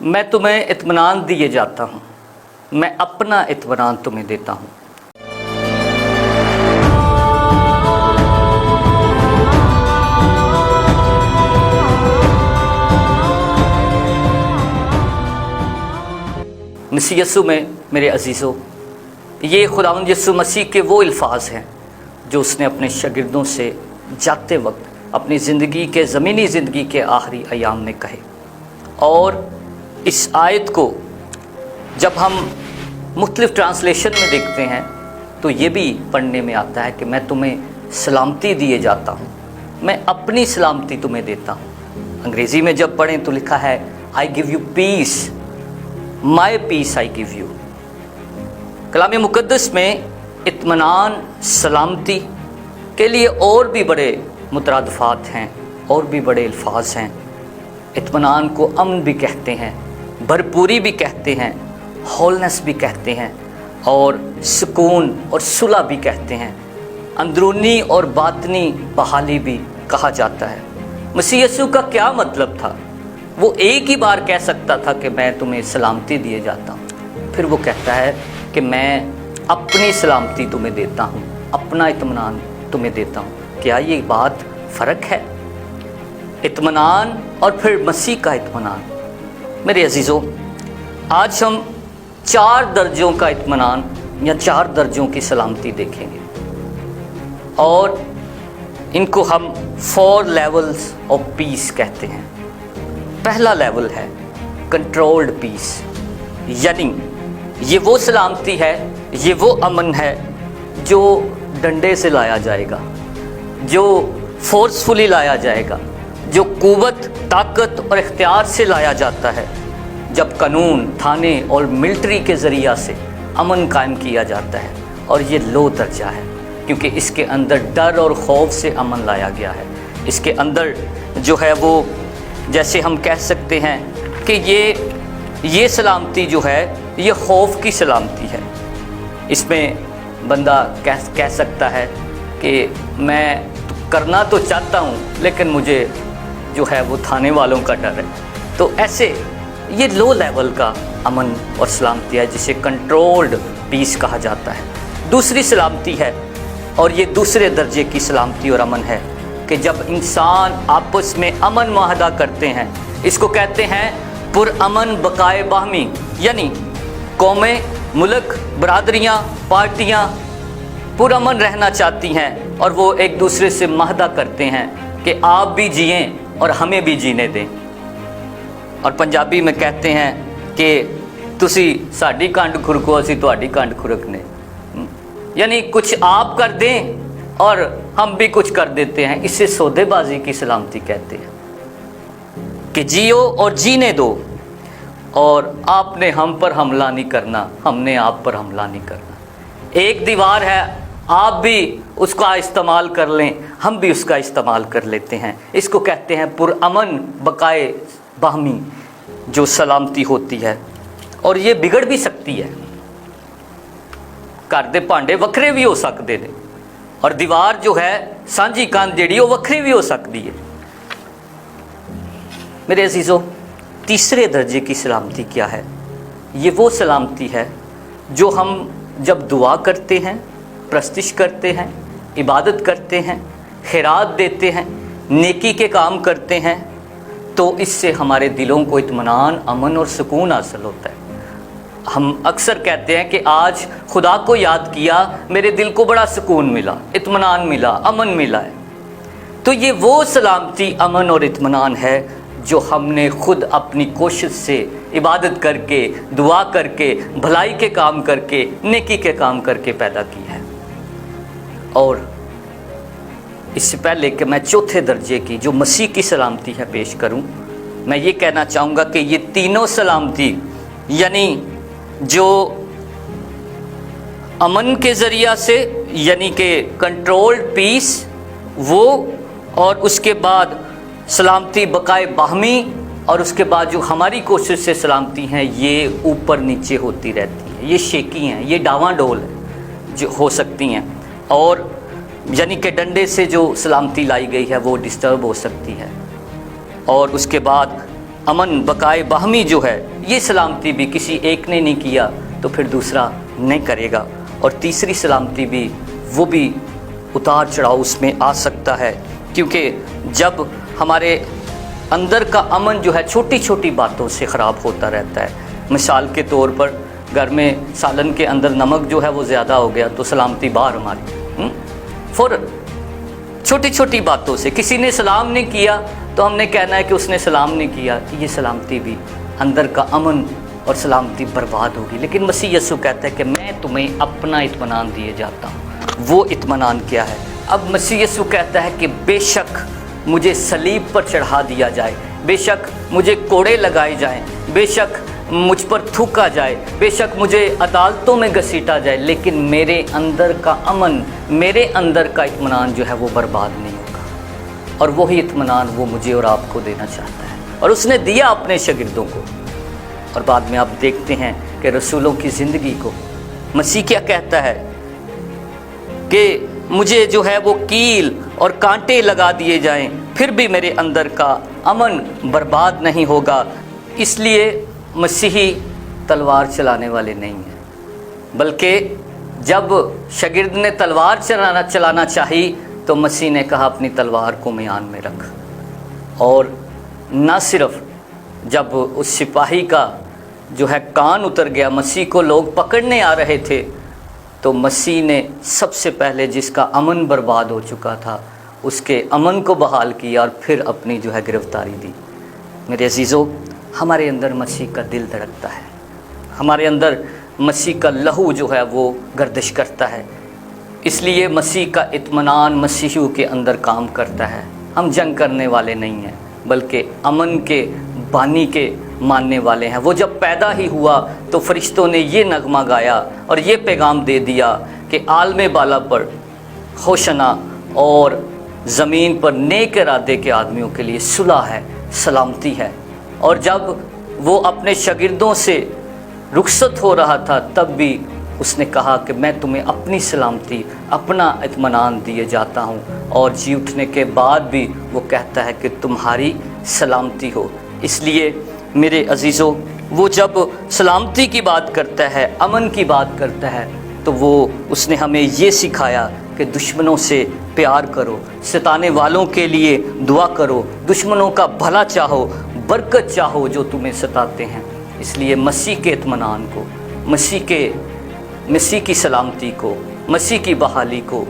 मैं तुम्हें इत्मीनान दिए जाता हूँ, मैं अपना इत्मीनान तुम्हें देता हूँ। मसीह यीशु में मेरे अजीज़ों, ये खुदावंद यीशु मसीह के वो अल्फाज हैं जो उसने अपने शागिर्दों से जाते वक्त अपनी ज़िंदगी के ज़मीनी ज़िंदगी के आखिरी अयाम में कहे। और इस आयत को जब हम मुख्तलिफ़ ट्रांसलेशन में देखते हैं तो ये भी पढ़ने में आता है कि मैं तुम्हें सलामती दिए जाता हूँ, मैं अपनी सलामती तुम्हें देता हूँ। अंग्रेज़ी में जब पढ़ें तो लिखा है I give you peace, my peace I give you. कलाम मुक़द्दस में इत्मीनान, सलामती के लिए और भी बड़े मुतरादफ़ात हैं और भी बड़े अल्फाज हैं। इत्मीनान को अमन भी कहते हैं, भरपूरी भी कहते हैं, होलनेस भी कहते हैं और सुकून और सुलह भी कहते हैं। अंदरूनी और बातनी बहाली भी कहा जाता है। मसीह यीशु का क्या मतलब था? वो एक ही बार कह सकता था कि मैं तुम्हें सलामती दिए जाता हूँ, फिर वो कहता है कि मैं अपनी सलामती तुम्हें देता हूँ, अपना इत्मीनान तुम्हें देता हूँ। क्या ये बात फ़र्क है? इत्मीनान और फिर मसीह का इत्मीनान। मेरे अजीज़ों, आज हम 4 दर्जों का इत्मीनान या 4 दर्जों की सलामती देखेंगे और इनको हम 4 लेवल्स ऑफ पीस कहते हैं। पहला लेवल है कंट्रोल्ड पीस, यानी ये वो सलामती है, ये वो अमन है जो डंडे से लाया जाएगा, जो फोर्सफुली लाया जाएगा, जो क़ुव्वत, ताकत और इख्तियार से लाया जाता है। जब कानून, थाने और मिलिट्री के ज़रिया से अमन कायम किया जाता है, और ये लो दर्जा है क्योंकि इसके अंदर डर और खौफ से अमन लाया गया है। इसके अंदर जो है वो, जैसे हम कह सकते हैं कि ये सलामती जो है ये खौफ की सलामती है। इसमें बंदा कह सकता है कि मैं करना तो चाहता हूँ लेकिन मुझे जो है वो थाने वालों का डर है। तो ऐसे ये लो लेवल का अमन और सलामती है जिसे कंट्रोल्ड पीस कहा जाता है। दूसरी सलामती है, और ये दूसरे दर्जे की सलामती और अमन है, कि जब इंसान आपस में अमन मुआहदा करते हैं, इसको कहते हैं पुरअमन बकाए बाहमी, यानी कौमें, मुल्क, बरादरियाँ, पार्टियाँ पुरअमन रहना चाहती हैं और वो एक दूसरे से मुआहदा करते हैं कि आप भी जिएं और हमें भी जीने दें। और पंजाबी में कहते हैं कि तुसी साडी कंड खुरको असी तुहाडी कंड खुरकने, यानी कुछ आप कर दें और हम भी कुछ कर देते हैं। इसे सौदेबाजी की सलामती कहते हैं कि जियो और जीने दो, और आपने हम पर हमला नहीं करना, हमने आप पर हमला नहीं करना। एक दीवार है, आप भी उसका इस्तेमाल कर लें, हम भी उसका इस्तेमाल कर लेते हैं। इसको कहते हैं पुरअमन बकाए बाहमी जो सलामती होती है। और ये बिगड़ भी सकती है, घर दे भांडे वखरे भी हो सकते हैं और दीवार जो है सांझी कंध जिहड़ी वो वखरी भी हो सकती है। मेरे अजीज़ों, तीसरे दर्जे की सलामती क्या है? ये वो सलामती है जो हम जब दुआ करते हैं, प्रस्तिश करते हैं, इबादत करते हैं, खैरात देते हैं, नेकी के काम करते हैं, तो इससे हमारे दिलों को इत्मीनान, अमन और सुकून हासिल होता है। हम अक्सर कहते हैं कि आज खुदा को याद किया, मेरे दिल को बड़ा सुकून मिला, इत्मीनान मिला, अमन मिला है। तो ये वो सलामती, अमन और इत्मीनान है जो हमने खुद अपनी कोशिश से, इबादत करके, दुआ करके, भलाई के काम करके, नेकी के काम करके पैदा की है। और इससे पहले कि मैं चौथे दर्जे की जो मसीह की सलामती है पेश करूं, मैं ये कहना चाहूँगा कि ये तीनों सलामती, यानी जो अमन के ज़रिया से, यानी कि कंट्रोल्ड पीस वो, और उसके बाद सलामती बकाए बाहमी, और उसके बाद जो हमारी कोशिश से सलामती हैं ये ऊपर नीचे होती रहती हैं, ये शेकी हैं, ये डावाडोल जो हो सकती हैं। और यानी कि डंडे से जो सलामती लाई गई है वो डिस्टर्ब हो सकती है। और उसके बाद अमन बकाए बाहमी जो है, ये सलामती भी किसी एक ने नहीं किया तो फिर दूसरा नहीं करेगा। और तीसरी सलामती भी, वो भी उतार चढ़ाव उसमें आ सकता है, क्योंकि जब हमारे अंदर का अमन जो है छोटी छोटी बातों से ख़राब होता रहता है। मिसाल के तौर पर घर में सालन के अंदर नमक जो है वो ज़्यादा हो गया तो सलामती बाहर हमारी फ़ौरन छोटी छोटी बातों से, किसी ने सलाम नहीं किया तो हमने कहना है कि उसने सलाम नहीं किया, ये सलामती भी, अंदर का अमन और सलामती बर्बाद होगी। लेकिन मसीह यीशु कहता है कि मैं तुम्हें अपना इत्मीनान दिए जाता हूँ। वो इत्मीनान क्या है? अब मसीह यीशु कहता है कि बेशक मुझे सलीब पर चढ़ा दिया जाए, बेशक मुझे कोड़े लगाए जाएं, बेशक मुझ पर थूका जाए, बेशक मुझे अदालतों में घसीटा जाए, लेकिन मेरे अंदर का अमन, मेरे अंदर का इत्मीनान जो है वो बर्बाद नहीं होगा। और वही इत्मीनान वो मुझे और आपको देना चाहता है, और उसने दिया अपने शागिर्दों को। और बाद में आप देखते हैं कि रसूलों की ज़िंदगी को मसीह क्या कहता है कि मुझे जो है वो कील और कांटे लगा दिए जाएं, फिर भी मेरे अंदर का अमन बर्बाद नहीं होगा। इसलिए मसीही तलवार चलाने वाले नहीं हैं, बल्कि जब शागिर्द ने तलवार चलाना चाही तो मसीह ने कहा अपनी तलवार को म्यान में रख। और न सिर्फ जब उस सिपाही का जो है कान उतर गया, मसीह को लोग पकड़ने आ रहे थे, तो मसीह ने सबसे पहले जिसका अमन बर्बाद हो चुका था उसके अमन को बहाल किया और फिर अपनी जो है गिरफ्तारी दी। मेरे अजीज़ों, हमारे अंदर मसीह का दिल धड़कता है, हमारे अंदर मसीह का लहू जो है वो गर्दिश करता है। इसलिए मसीह का इत्मीनान मसीहियों के अंदर काम करता है। हम जंग करने वाले नहीं हैं, बल्कि अमन के बानी के मानने वाले हैं। वो जब पैदा ही हुआ तो फरिश्तों ने ये नगमा गाया और ये पैगाम दे दिया कि आलमे बाला पर होशना और ज़मीन पर नेक इरादे के आदमियों के लिए सुलह है, सलामती है। और जब वो अपने शागिर्दों से रुखसत हो रहा था तब भी उसने कहा कि मैं तुम्हें अपनी सलामती, अपना इत्मीनान दिए जाता हूँ। और जी उठने के बाद भी वो कहता है कि तुम्हारी सलामती हो। इसलिए मेरे अजीज़ों, वो जब सलामती की बात करता है, अमन की बात करता है, तो वो उसने हमें ये सिखाया कि दुश्मनों से प्यार करो, सताने वालों के लिए दुआ करो, दुश्मनों का भला चाहो, बरकत चाहो जो तुम्हें सताते हैं। इसलिए मसीह के इत्मीनान को, मसीह की सलामती को, मसीह की बहाली को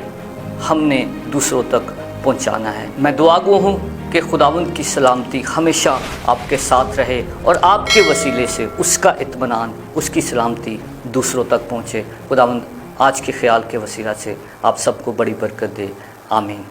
हमने दूसरों तक पहुंचाना है। मैं दुआगो हूँ कि खुदावंद की सलामती हमेशा आपके साथ रहे और आपके वसीले से उसका इत्मीनान, उसकी सलामती दूसरों तक पहुँचे। खुदावंद आज के ख्याल के वसीला से आप सबको बड़ी बरकत दे। आमीन।